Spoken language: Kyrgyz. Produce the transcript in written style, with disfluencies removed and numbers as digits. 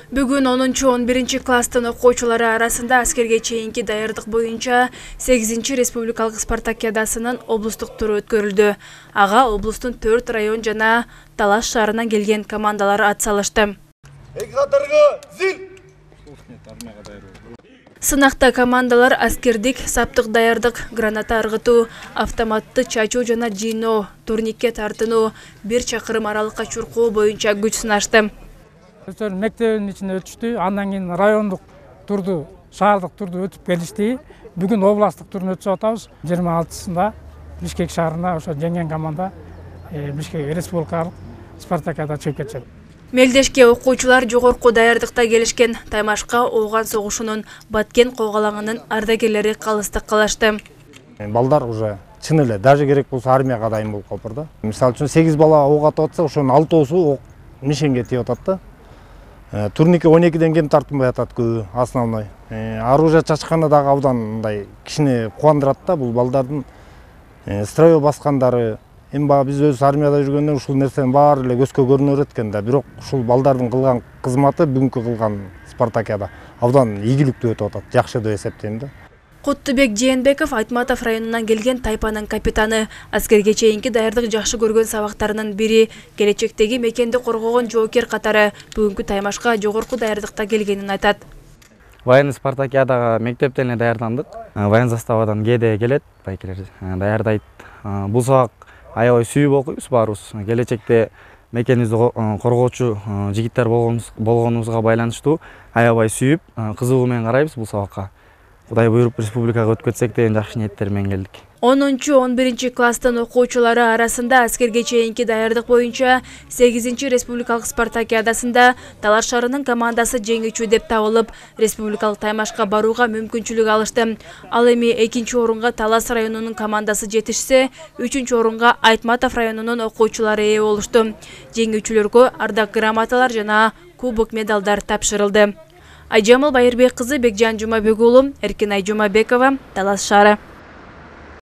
Бүгүн 10-11 класстын окуучулары арасында аскерге чейинки даярдык боюнча 8-чи республикалык спартакиадасынын облустук туру өткөрүлдү. Ага облустун 4 район жана Талаш шаарынан келген командалар атсалышты. Сынакта командалар аскердик, саптык даярдык, граната аргытуу, автоматты чачуу жана жыйноо, турникке тартынуу, 1 чакырым аралыкка чуркоо боюнча күч сынашты. Мектебин ичинде өтүштү, андан кийин райондук турду, шаардык турду өтүп келишти. Бүгүн областтык турун өтүп атабыз. 26-сында Бишкек шаарында ошо жеңген команда Бишкек республикалык спартакиада чыгып кетет. Мелдешке окуучулар жогорку даярдыкта келишкен. Таймашка Ооган согушунун Баткен койгалаңынын ардагерлери калыстык кылышты. Балдар уже чын эле даже керек болсо армияга дайын болуп калыптыр да. Мисалы үчүн 8 бала ок атып атса, ошонун 6оосу ок мишенге тийип атат да. Турникке 12ден кем тартынбай атат көбү, основной. Оружие чачканда дагы абдан мындай кишини кубандырат да, бул балдардын строй баскандары. Эми биз өз армияда жүргөндө ушул нерсенин баары эле көзгө көрүнө берет экен да, бирок ушул балдардын кылган кызматы бүгүнкү кылган спартакиада абдан ийгиликтүү өтүп атат, жакшы деп эсептейм да. Куттубек Жээнбеков Айтматов районунан келген тайпанын капитаны. Аскерге чейинки даярдык жакшы көргөн сабактарынын бири, келечектеги мекенди коргогон жоокер катары бүгүнкү таймашка жогорку даярдыкта келгенин айтат. Военный спартакиадага мектептен эле даярдандык. Воен заставадан КээД келет, байкелер даярдайт. Бул сабак аябай сүйүп окуйбуз баарыбыз. Келечекте мекенибизди коргоочу жигиттер болгонубузга байланыштуу аябай сүйүп, кызыгуу менен карайбыз бул сабакка. Кудай буйруп республикага өтүп кетсек деген жакшы ниеттер менен келдик. 10-11 класстын окуучулары арасында аскерге чейинки даярдык боюнча 8-чи республикалык спартакиадасында Талаш шаарынын командасы жеңүүчү деп табылып, республикалык таймашка барууга мүмкүнчүлүк алышты. Ал эми 2-чи орунга Талас районунун командасы жетишсе, 3-чү орунга Айтматов районунун окуучулары ээ болушту. Жеңүүчүлөргө ардак грамоталар жана кубок медалдар тапшырылды. Айжамал Байырбек кызы, Бекжан Жумабек уулу, Эркинай Жумабекова, Талас шаары.